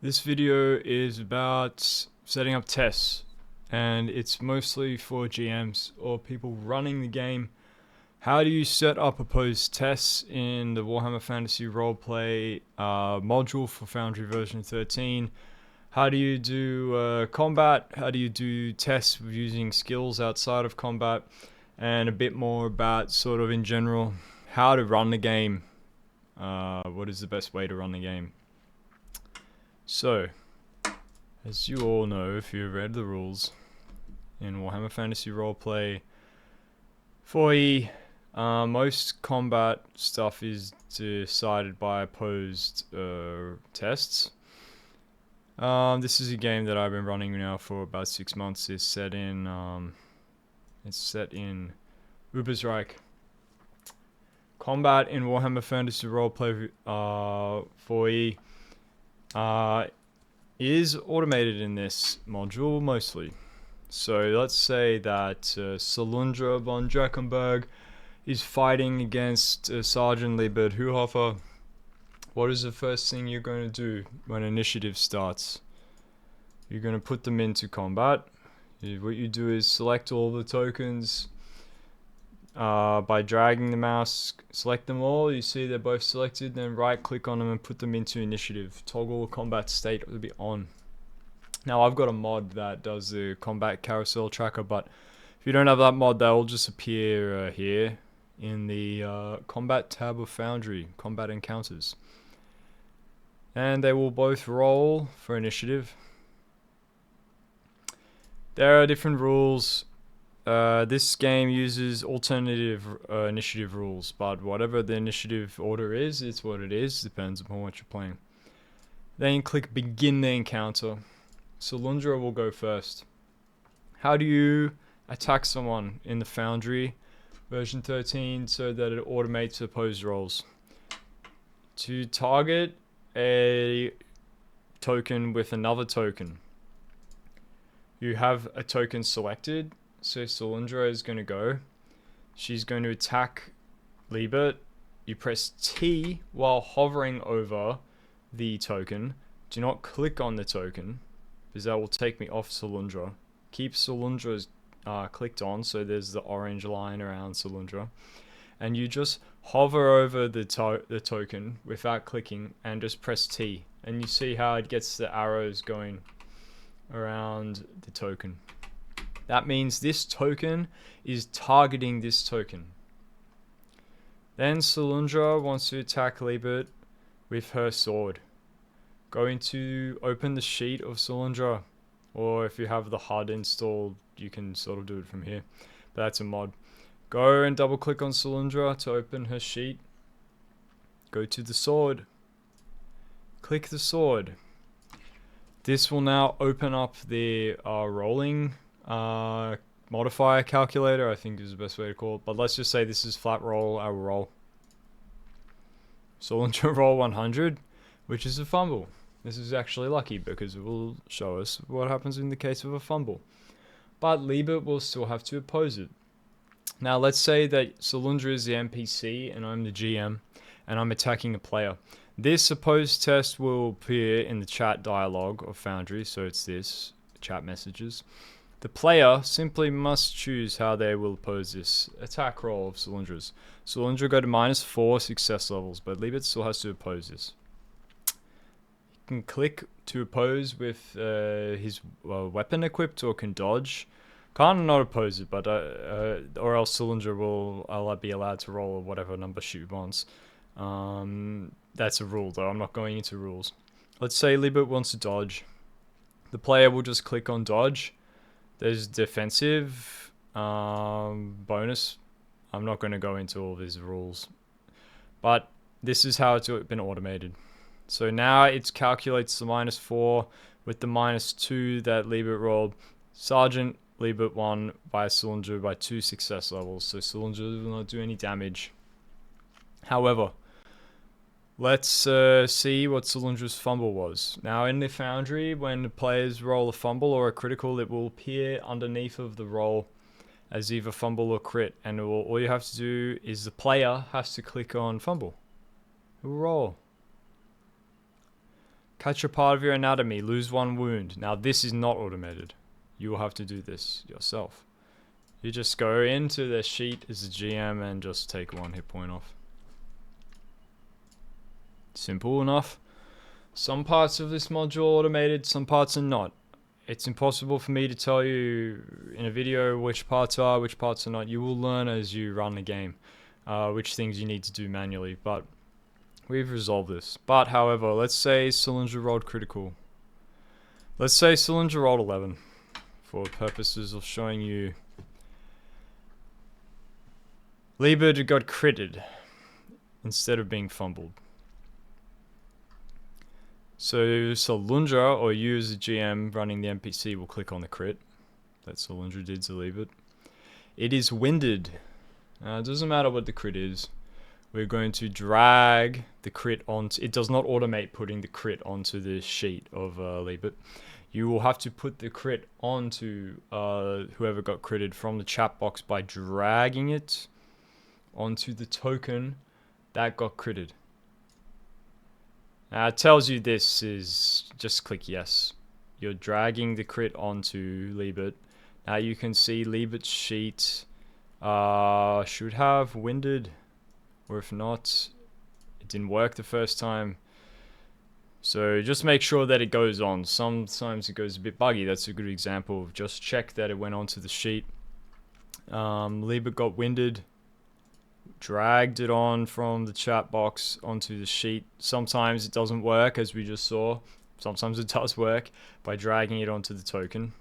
This video is about setting up tests, and it's mostly for GMs or people running the game. How do you set up opposed tests in the Warhammer Fantasy Roleplay module for Foundry version 13? How do you do combat? How do you do tests using skills outside of combat? And a bit more about sort of in general how to run the game. What is the best way to run the game? So, as you all know, if you've read the rules in Warhammer Fantasy Roleplay 4E, most combat stuff is decided by opposed tests. This is a game that I've been running now for about 6 months. It's set in Ubersreich. Combat in Warhammer Fantasy Roleplay 4E is automated in this module mostly. So let's say that Salundra von Dreckenberg is fighting against Sergeant Liebert Huhofer. What is the first thing you're going to do when initiative starts? You're going to put them into combat. What you do is select all the tokens by dragging the mouse, select them all. You see they're both selected, then right click on them and put them into initiative. Toggle combat state to be on. Now I've got a mod that does the combat carousel tracker, but if you don't have that mod, they'll just appear here in the combat tab of Foundry, combat encounters. And they will both roll for initiative. There are different rules. This game uses alternative initiative rules, but whatever the initiative order is, it's what it is. Depends upon what you're playing. Then you click begin the encounter. Salundra will go first. How do you attack someone in the Foundry version 13 so that it automates opposed rolls? To target a token with another token, you have a token selected. So Salundra is going to go. She's going to attack Liebert. You press T while hovering over the token. Do not click on the token, because that will take me off Salundra. Keep Salundra clicked on, so there's the orange line around Salundra. And you just hover over the token without clicking and just press T. And you see how it gets the arrows going around the token. That means this token is targeting this token. Then Salundra wants to attack Liebert with her sword. Going to open the sheet of Salundra, or if you have the HUD installed, you can sort of do it from here. But that's a mod. Go and double click on Salundra to open her sheet. Go to the sword. Click the sword. This will now open up the rolling modifier calculator, I think is the best way to call it. But let's just say this is flat roll, I will roll. Salundra roll 100, which is a fumble. This is actually lucky because it will show us what happens in the case of a fumble. But Liebert will still have to oppose it. Now let's say that Salundra is the NPC and I'm the GM and I'm attacking a player. This opposed test will appear in the chat dialogue of Foundry, so it's this, chat messages. The player simply must choose how they will oppose this attack roll of Salundra's. Salundra go to -4 success levels, but Liebert still has to oppose this. He can click to oppose with his weapon equipped, or can dodge. Can't not oppose it, but or else Salundra will be allowed to roll whatever number she wants. That's a rule though, I'm not going into rules. Let's say Liebert wants to dodge. The player will just click on dodge. There's defensive bonus. I'm not going to go into all these rules, but this is how it's been automated. So now it calculates the -4 with the -2 that Liebert rolled. Sergeant Liebert won by Salundra by 2 success levels, so Salundra will not do any damage. However, let's see what Salundra's fumble was. Now in the Foundry, when the players roll a fumble or a critical, it will appear underneath of the roll as either fumble or crit. And all you have to do is the player has to click on fumble. It will roll. Catch a part of your anatomy, lose 1 wound. Now this is not automated. You will have to do this yourself. You just go into the sheet as a GM and just take 1 hit point off. Simple enough. Some parts of this module are automated, some parts are not. It's impossible for me to tell you in a video which parts are not. You will learn as you run the game which things you need to do manually, but we've resolved this. But however, let's say Cylindra rolled critical. Let's say Cylindra rolled 11 for purposes of showing you. Liebert got critted instead of being fumbled. So Cylindra, or you as a GM running the NPC, will click on the crit that Cylindra did to Liebert. It is winded. It doesn't matter what the crit is. We're going to drag the crit onto. It does not automate putting the crit onto the sheet of Liebert. You will have to put the crit onto whoever got critted from the chat box by dragging it onto the token that got critted. Now it tells you this is just click yes. You're dragging the crit onto Liebert. Now you can see Liebert's sheet should have winded, or if not, it didn't work the first time. So just make sure that it goes on. Sometimes it goes a bit buggy. That's a good example of just check that it went onto the sheet. Liebert got winded. Dragged it on from the chat box onto the sheet. Sometimes it doesn't work, as we just saw. Sometimes it does work by dragging it onto the token.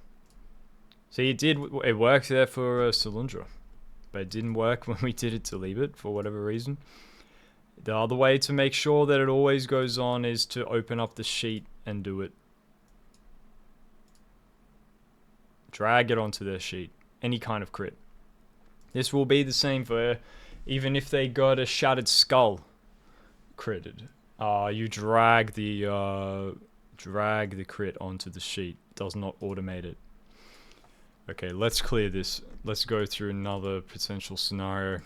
See, it worked there for Cylindra, but it didn't work when we did it to Liebert for whatever reason. The other way to make sure that it always goes on is to open up the sheet and do it. Drag it onto their sheet. Any kind of crit. This will be the same for even if they got a shattered skull critted. You drag the crit onto the sheet. It does not automate it. Okay, let's clear this. Let's go through another potential scenario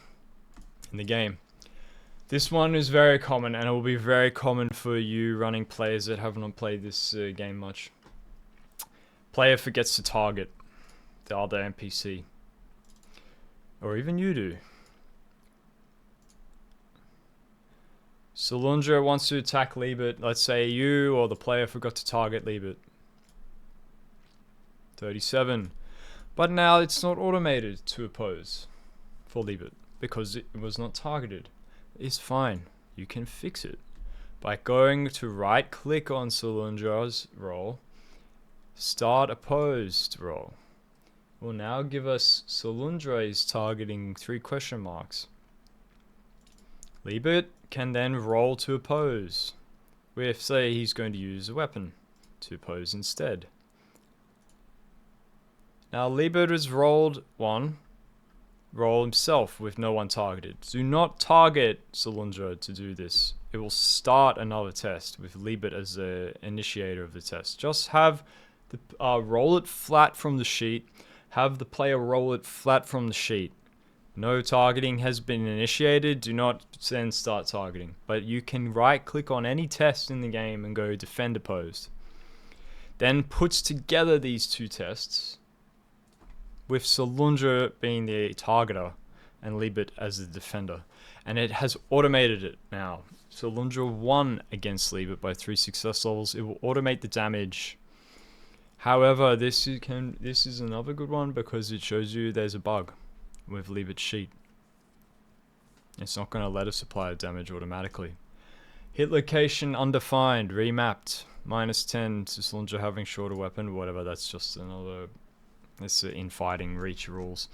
in the game. This one is very common, and it will be very common for you running players that have not played this game much. Player forgets to target the other NPC. Or even you do. Cylindra wants to attack Liebert. Let's say you or the player forgot to target Liebert. 37. But now it's not automated to oppose for Liebert because it was not targeted. It's fine. You can fix it by going to right click on Cylindra's roll. Start opposed roll. Will now give us Cylindra is targeting 3 question marks. Liebert can then roll to oppose. With, say, he's going to use a weapon to oppose instead. Now Liebert has rolled 1. Roll himself with no one targeted. Do not target Cylindra to do this. It will start another test with Liebert as the initiator of the test. Just have the roll it flat from the sheet. Have the player roll it flat from the sheet. No targeting has been initiated. Do not then start targeting. But you can right click on any test in the game and go defend opposed. Then puts together these 2 tests with Cylindra being the targeter and Liebert as the defender. And it has automated it now. Cylindra won against Liebert by 3 success levels. It will automate the damage. However, this is another good one because it shows you there's a bug with Liebert's sheet. It's not going to let us apply damage automatically. Hit location undefined, remapped, -10 to Cylindra having shorter weapon, whatever, that's just another, it's in fighting reach rules.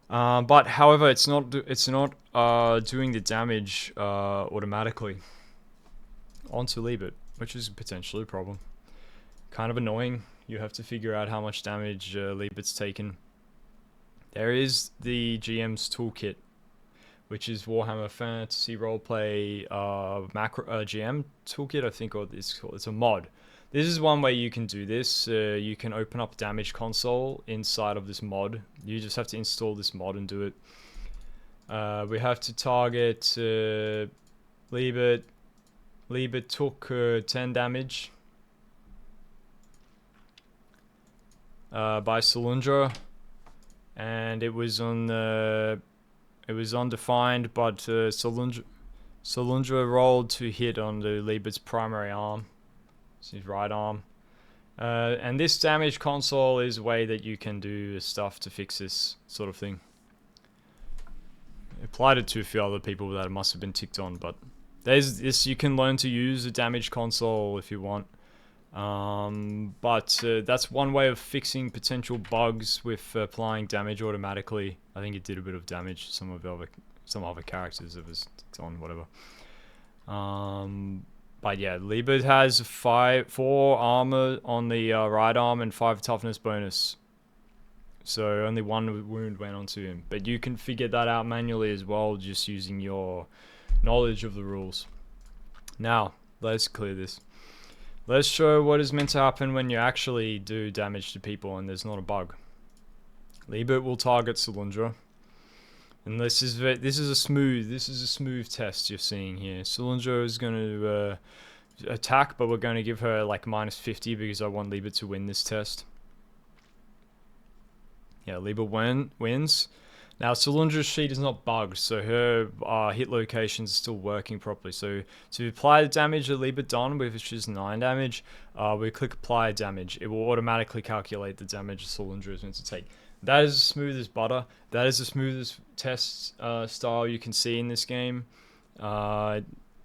But however, it's not doing the damage automatically onto Liebert, which is potentially a problem. Kind of annoying. You have to figure out how much damage Liebert's taken. There is the GM's toolkit, which is Warhammer Fantasy Roleplay macro GM toolkit, I think, or it's a mod. This is one way you can do this. You can open up damage console inside of this mod. You just have to install this mod and do it. We have to target Liebert. Liebert took 10 damage by Solundra, and it was undefined, but Solundra rolled to hit on the Liebert's primary arm, it's his right arm. And this damage console is a way that you can do stuff to fix this sort of thing. I applied it to a few other people that it must have been ticked on, but there's this, you can learn to use a damage console if you want. But that's one way of fixing potential bugs with applying damage automatically. I think it did a bit of damage to some other characters that was ticked on, whatever. But yeah, Liebert has 4 armor on the right arm and 5 toughness bonus. So only 1 wound went onto him. But you can figure that out manually as well, just using your knowledge of the rules. Now, let's clear this. Let's show what is meant to happen when you actually do damage to people and there's not a bug. Liebert will target Solundra. And this is a smooth test you're seeing here. Solundra is going to attack, but we're going to give her like -50 because I want Liebert to win this test. Yeah, Liebert wins. Now Solundra's sheet is not bugged, so her hit locations are still working properly. So to apply the damage that Liebert done, which is 9 damage, we click apply damage. It will automatically calculate the damage Solundra is meant to take. That is as smooth as butter. That is the smoothest test style you can see in this game.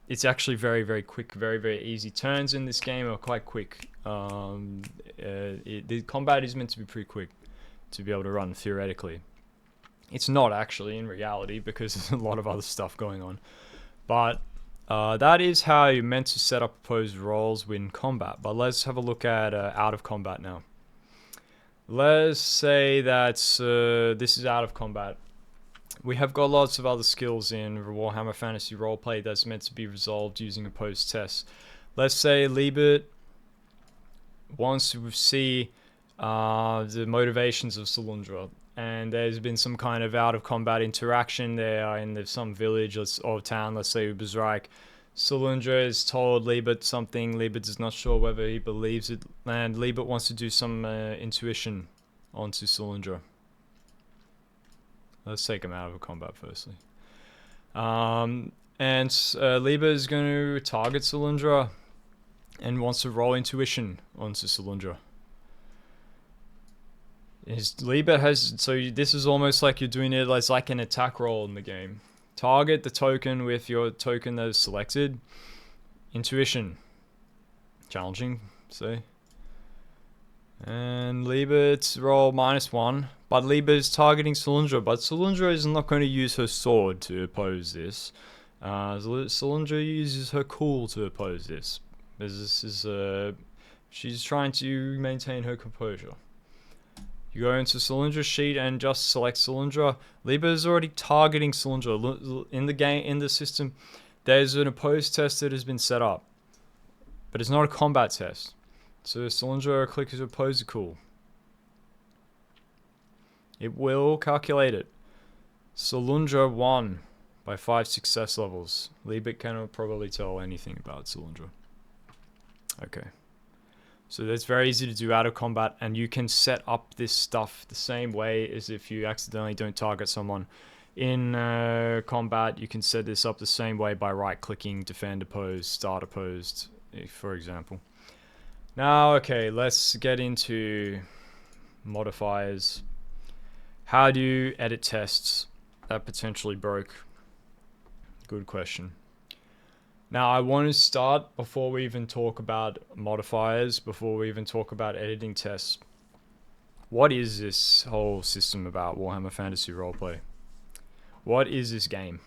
It's actually very, very quick, very, very easy. Turns in this game are quite quick. The combat is meant to be pretty quick to be able to run, theoretically. It's not actually in reality because there's a lot of other stuff going on. But that is how you're meant to set up opposed rolls in combat. But let's have a look at out of combat now. Let's say that this is out of combat. We have got lots of other skills in Warhammer Fantasy Roleplay that's meant to be resolved using opposed tests. Let's say Liebert wants to see the motivations of Solundra, and there's been some kind of out of combat interaction there in some village or town, let's say Ubersreich. Solundra has told Liebert something. Liebert is not sure whether he believes it, and Liebert wants to do some intuition onto Solundra. Let's take him out of combat firstly. And Liebert is going to target Solundra and wants to roll intuition onto Solundra. Liebert has, so this is almost like you're doing it as like an attack roll in the game. Target the token with your token that is selected. Intuition. Challenging, say. And Liebert's roll -1. But Liebert is targeting Solundra. But Solundra is not going to use her sword to oppose this. Solundra uses her cool to oppose this. This is she's trying to maintain her composure. You go into Solundra's sheet and just select Solundra. Liebert is already targeting Solundra. In the game, in the system, there's an opposed test that has been set up. But it's not a combat test. So Solundra clicks oppose cool. It will calculate it. Solundra won by 5 success levels. Liebert cannot probably tell anything about Solundra. Okay. So that's very easy to do out of combat, and you can set up this stuff the same way as if you accidentally don't target someone. In combat, you can set this up the same way by right-clicking, defend opposed, start opposed, for example. Now, okay, let's get into modifiers. How do you edit tests that potentially broke? Good question. Now, I want to start, before we even talk about modifiers, before we even talk about editing tests, what is this whole system about Warhammer Fantasy Roleplay? What is this game?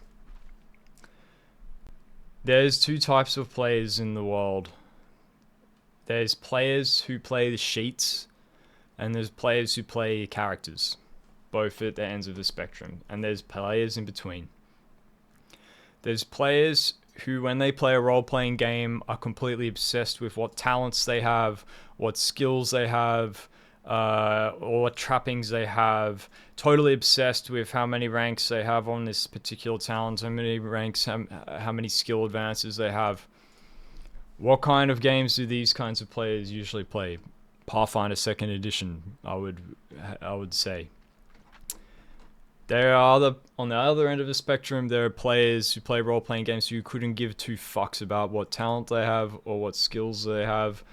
There's 2 types of players in the world. There's players who play the sheets, and there's players who play characters, both at the ends of the spectrum, and there's players in between. There's players who, when they play a role-playing game, are completely obsessed with what talents they have, what skills they have, or what trappings they have, totally obsessed with how many ranks they have on this particular talent, how many ranks, how many skill advances they have. What kind of games do these kinds of players usually play? Pathfinder Second Edition, I would say. There are on the other end of the spectrum, there are players who play role-playing games who couldn't give two fucks about what talent they have or what skills they have.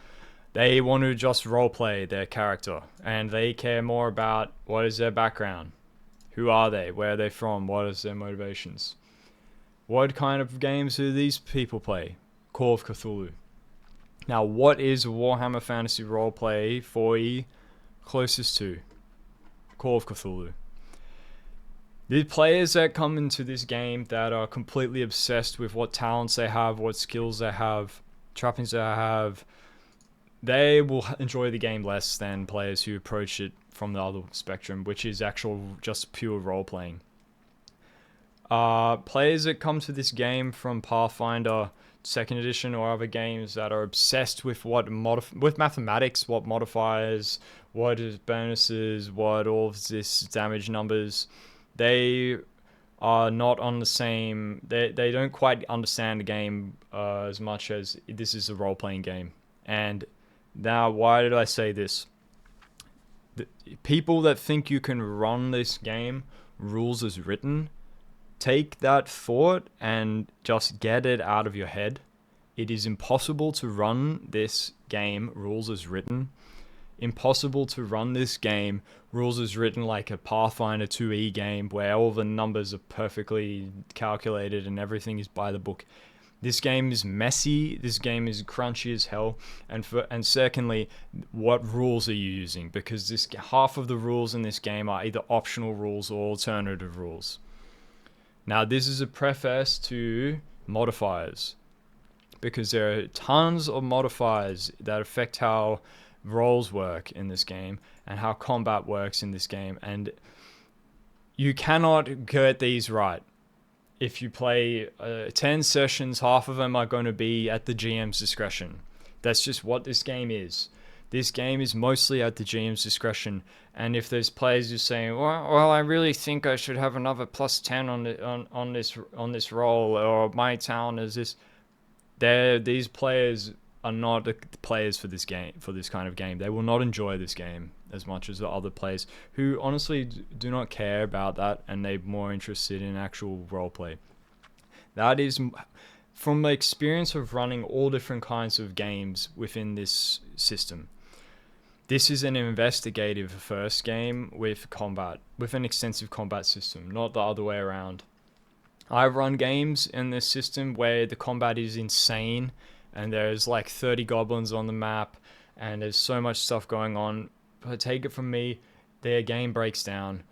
They want to just roleplay their character, and they care more about what is their background, who are they, where are they from, what is their motivations. What kind of games do these people play? Call of Cthulhu. Now, what is Warhammer Fantasy Roleplay 4E closest to? Call of Cthulhu. The players that come into this game that are completely obsessed with what talents they have, what skills they have, trappings they have, they will enjoy the game less than players who approach it from the other spectrum, which is actual just pure role-playing. Players that come to this game from Pathfinder Second Edition or other games that are obsessed with with mathematics, what modifiers, what is bonuses, what all of this damage numbers, they are not on the same. They don't quite understand the game as much as this is a role-playing game. And now, why did I say this? The people that think you can run this game rules as written, take that thought and just get it out of your head. It is impossible to run this game rules as written. Impossible to run this game rules as written like a Pathfinder 2E game where all the numbers are perfectly calculated and everything is by the book. This game is messy, this game is crunchy as hell, and secondly, what rules are you using? Because half of the rules in this game are either optional rules or alternative rules. Now, this is a preface to modifiers, because there are tons of modifiers that affect how roles work in this game and how combat works in this game, and you cannot get these right. If you play 10 sessions, half of them are going to be at the GM's discretion. That's just what this game is. This game is mostly at the GM's discretion, and if there's players who say, well, I really think I should have another plus 10 on this roll, or my talent is this, these players are not the players for this game, for this kind of game. They will not enjoy this game as much as the other players who honestly do not care about that, and they're more interested in actual roleplay. That is from the experience of running all different kinds of games within this system. This is an investigative first game with combat, with an extensive combat system, not the other way around. I've run games in this system where the combat is insane and there's like 30 goblins on the map and there's so much stuff going on. But take it from me, their game breaks down.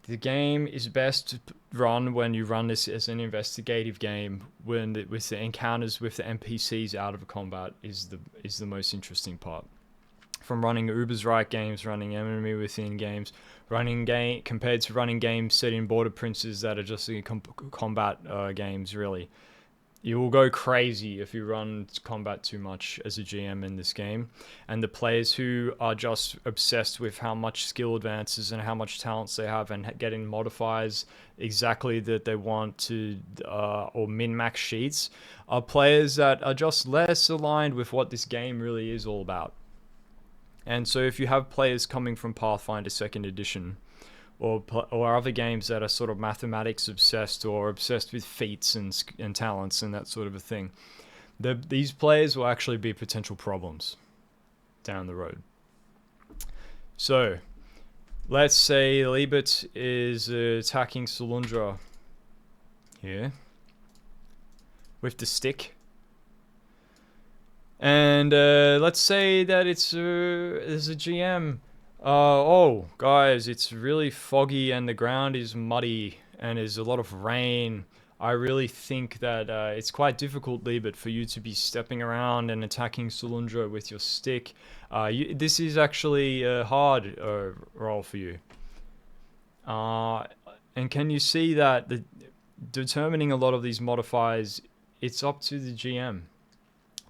The game is best run when you run this as an investigative game, with the encounters with the NPCs out of combat is the most interesting part. From running Uber's Right games, running Enemy Within games, compared to running games set in Border Princes that are just combat games, really. You will go crazy if you run combat too much as a GM in this game. And the players who are just obsessed with how much skill advances and how much talents they have and getting modifiers exactly that they want to, or min-max sheets, are players that are just less aligned with what this game really is all about. And so if you have players coming from Pathfinder 2nd Edition, or other games that are sort of mathematics obsessed or obsessed with feats and talents and that sort of a thing, these players will actually be potential problems down the road. So, let's say Liebert is attacking Salundra here with the stick. And let's say that there's a GM. Guys, it's really foggy and the ground is muddy and there's a lot of rain. I really think that it's quite difficult, Liebert, for you to be stepping around and attacking Salundra with your stick. This is actually a hard role for you. And can you see that determining a lot of these modifiers, it's up to the GM.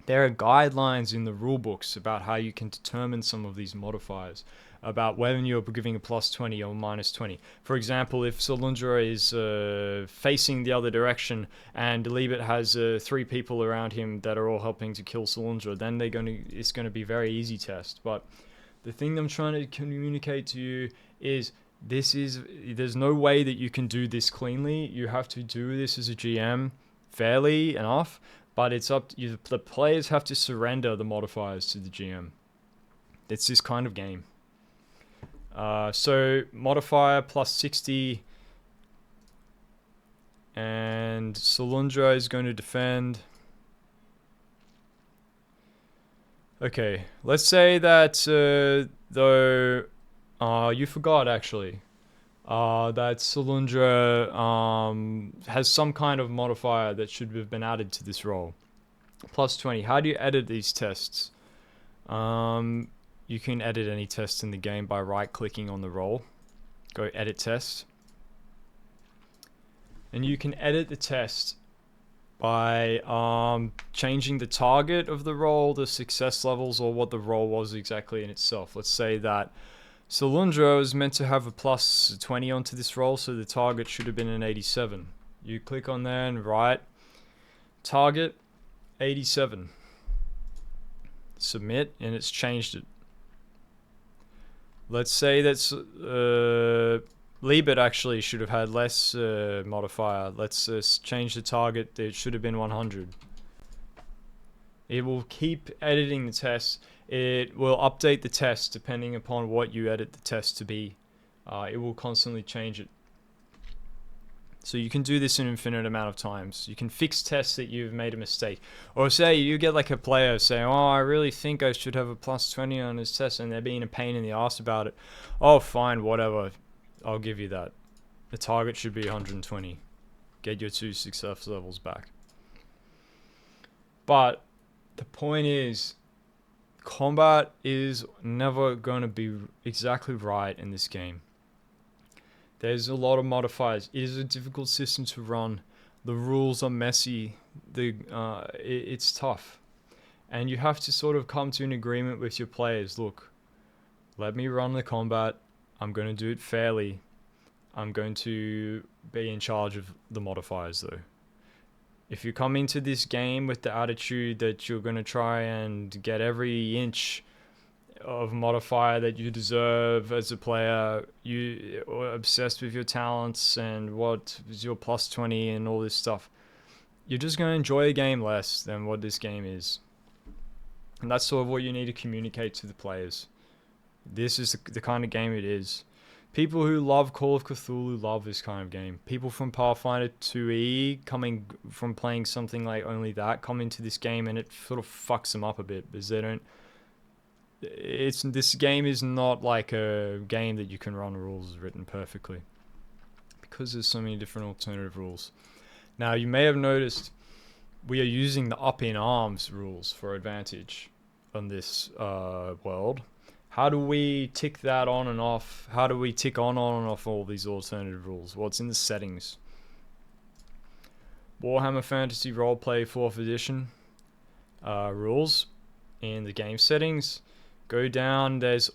There are guidelines in the rule books about how you can determine some of these modifiers, about whether you're giving a plus 20 or minus 20. For example, if Solundra is facing the other direction and Liebert has 3 people around him that are all helping to kill Solundra, then it's going to be a very easy test. But the thing I'm trying to communicate to you is there's no way that you can do this cleanly. You have to do this as a GM fairly enough, but it's up to you. The players have to surrender the modifiers to the GM. It's this kind of game. So modifier plus 60, and Solundra is going to defend. Okay, let's say that though you forgot actually that Solundra has some kind of modifier that should have been added to this roll. Plus 20. How do you edit these tests? You can edit any test in the game by right-clicking on the roll. Go edit test. And you can edit the test by changing the target of the roll, the success levels, or what the roll was exactly in itself. Let's say that Solundra is meant to have a plus 20 onto this roll, so the target should have been an 87. You click on there and write target 87. Submit, and it's changed it. Let's say that's Liebert actually should have had less modifier. Let's change the target. It should have been 100. It will keep editing the test. It will update the test depending upon what you edit the test to be. It will constantly change it. So you can do this an infinite amount of times. You can fix tests that you've made a mistake. Or say you get like a player saying, oh, I really think I should have a plus 20 on this test, and they're being a pain in the ass about it. Oh, fine, whatever. I'll give you that. The target should be 120. Get your 2 success levels back. But the point is, combat is never going to be exactly right in this game. There's a lot of modifiers. It is a difficult system to run. The rules are messy. It's tough. And you have to sort of come to an agreement with your players. Look, let me run the combat. I'm going to do it fairly. I'm going to be in charge of the modifiers though. If you come into this game with the attitude that you're going to try and get every inch of modifier that you deserve as a player, you are obsessed with your talents and what is your plus 20 and all this stuff, you're just going to enjoy a game less than what this game is. And that's sort of what you need to communicate to the players. This is the kind of game it is. People who love Call of Cthulhu love this kind of game. People from Pathfinder 2e coming from playing something like only that come into this game, and it sort of fucks them up a bit because they don't. This game is not like a game that you can run rules written perfectly because there's so many different alternative rules. Now you may have noticed we are using the up in arms rules for advantage on this world. How do we tick that on and off? How do we tick on and off all these alternative rules? Well, it's in the settings. Warhammer Fantasy Roleplay 4th edition rules in the game settings. Go down, there's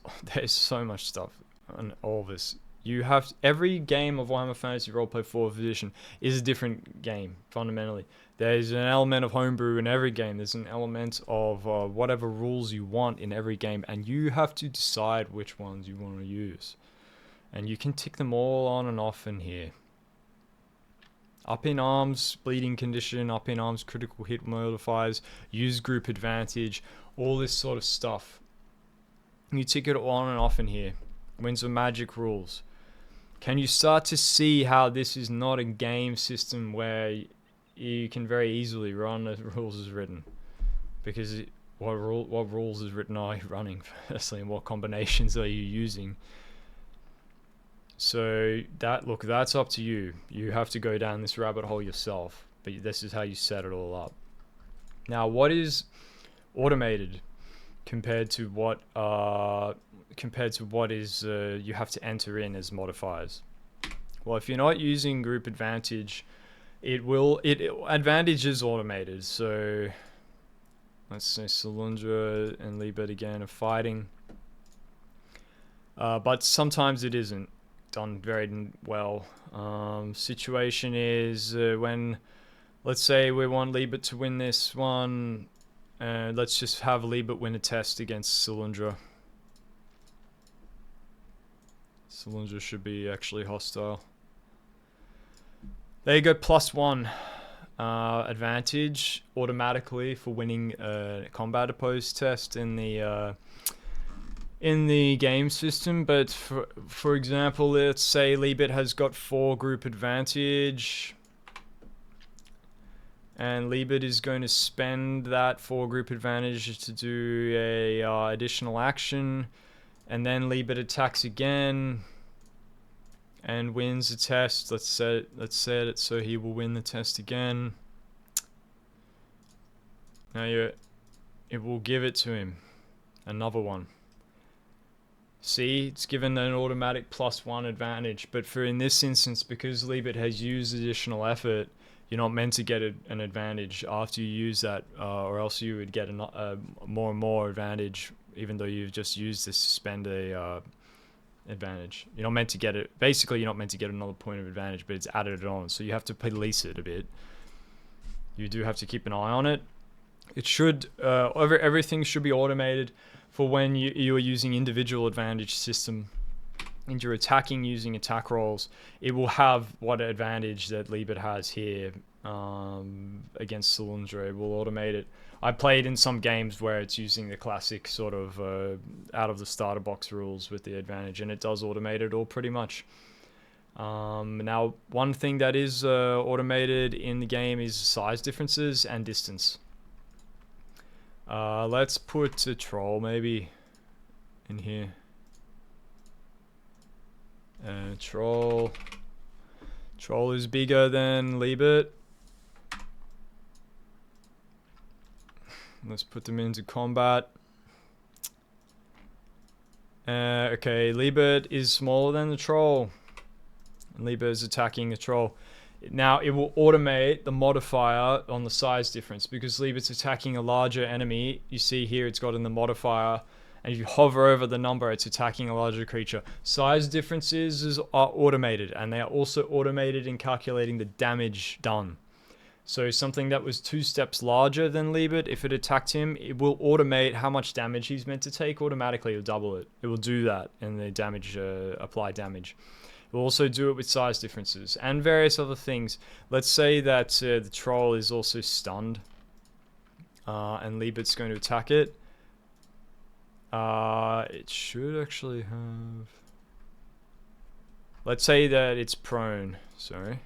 so much stuff on all this. You have every game of Warhammer Fantasy Roleplay 4th edition is a different game fundamentally. There's an element of homebrew in every game. There's an element of whatever rules you want in every game, and you have to decide which ones you want to use. And you can tick them all on and off in here. Up in arms, bleeding condition, up in arms, critical hit modifiers, use group advantage, all this sort of stuff. You tick it on and off in here. Winds of Magic rules. Can you start to see how this is not a game system where you can very easily run the rules as written? Because what rules as written are you running firstly, and what combinations are you using? So that's up to you. You have to go down this rabbit hole yourself, but this is how you set it all up. Now, what is automated compared to what is you have to enter in as modifiers? Well, if you're not using group advantage, advantage is automated. So Let's say Salundra and Liebert again are fighting. But sometimes it isn't done very well. Situation is when, let's say we want Liebert to win this one, let's just have Liebert win a test against Salundra. Salundra should be actually hostile. There you go, +1 advantage automatically for winning a combat opposed test in the game system. But for example, let's say Liebert has got 4 group advantage, and Liebert is going to spend that 4 group advantage to do a additional action, and then Liebert attacks again and wins the test. Let's set it so he will win the test again. Now it will give it to him. Another one. See, it's given an automatic +1 advantage, but for in this instance, because Liebert has used additional effort, you're not meant to get an advantage after you use that, or else you would get a more and more advantage, even though you've just used this to spend a advantage. You're not meant to get it. Basically, you're not meant to get another point of advantage, but it's added it on, so you have to police it a bit. You do have to keep an eye on it. It should everything should be automated for when you are using individual advantage system and you're attacking using attack rolls. It will have what advantage that Liebert has here against Salundra. It will automate it. I played in some games where it's using the classic sort of out of the starter box rules with the advantage, and it does automate it all pretty much. Now, one thing that is automated in the game is size differences and distance. Let's put a troll maybe in here. Troll is bigger than Liebert. Let's put them into combat. Okay, Liebert is smaller than the troll, and Liebert is attacking the troll. Now it will automate the modifier on the size difference because Liebert's attacking a larger enemy. You see here it's got in the modifier, and if you hover over the number, it's attacking a larger creature. Size differences are automated, and they are also automated in calculating the damage done. So something that was 2 steps larger than Liebert, if it attacked him, it will automate how much damage he's meant to take automatically. It'll double it. It will do that in the damage, apply damage. We'll also do it with size differences and various other things. Let's say that the troll is also stunned, and Liebert's going to attack it. It should actually have... Let's say that it's prone. Sorry.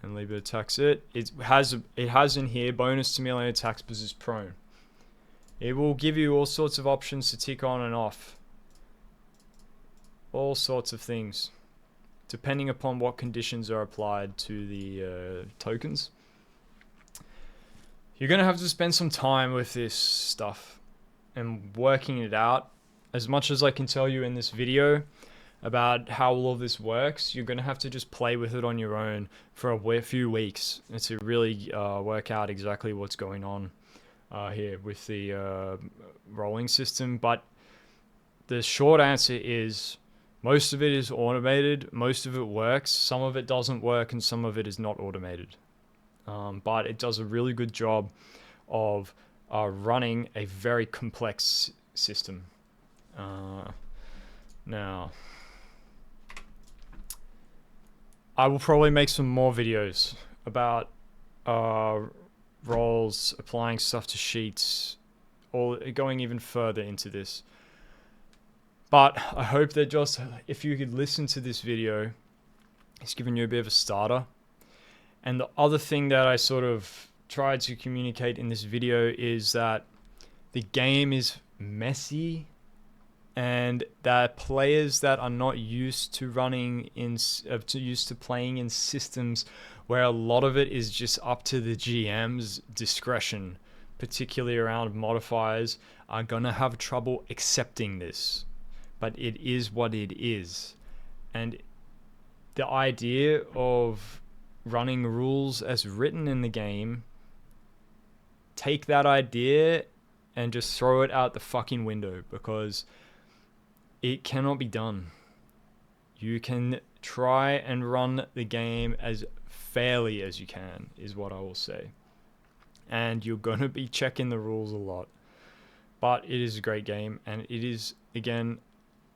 And Liebert attacks it. It has in here bonus to melee attacks because it's prone. It will give you all sorts of options to tick on and off. All sorts of things, depending upon what conditions are applied to the tokens. You're going to have to spend some time with this stuff and working it out. As much as I can tell you in this video about how all of this works, you're going to have to just play with it on your own for a few weeks to really work out exactly what's going on here with the rolling system. But the short answer is most of it is automated, most of it works, some of it doesn't work, and some of it is not automated. But it does a really good job of running a very complex system. Now, I will probably make some more videos about roles, applying stuff to sheets, or going even further into this. But I hope that just, if you could listen to this video, it's given you a bit of a starter. And the other thing that I sort of tried to communicate in this video is that the game is messy, and that players that are not used to playing in systems where a lot of it is just up to the GM's discretion, particularly around modifiers, are gonna have trouble accepting this. But it is what it is. And the idea of running rules as written in the game take that idea and just throw it out the fucking window, because it cannot be done. You can try and run the game as fairly as you can, is what I will say. And you're going to be checking the rules a lot. But it is a great game, and it is, again,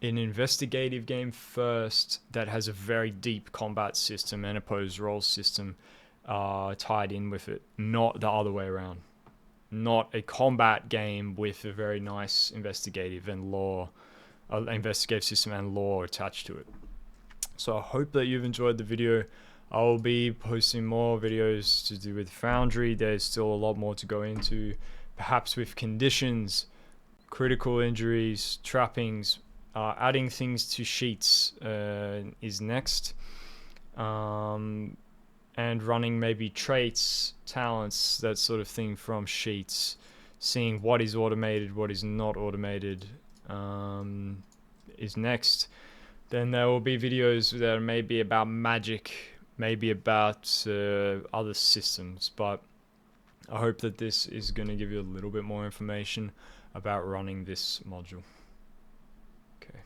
an investigative game first that has a very deep combat system and opposed roll system tied in with it, not the other way around. Not a combat game with a very nice investigative and lore, investigative system and lore attached to it. So I hope that you've enjoyed the video. I will be posting more videos to do with Foundry. There's still a lot more to go into, perhaps with conditions, critical injuries, trappings, adding things to sheets is next, and running maybe traits, talents, that sort of thing from sheets, seeing what is automated, what is not automated, is next. Then there will be videos that are maybe about magic, maybe about other systems, but I hope that this is going to give you a little bit more information about running this module. Okay.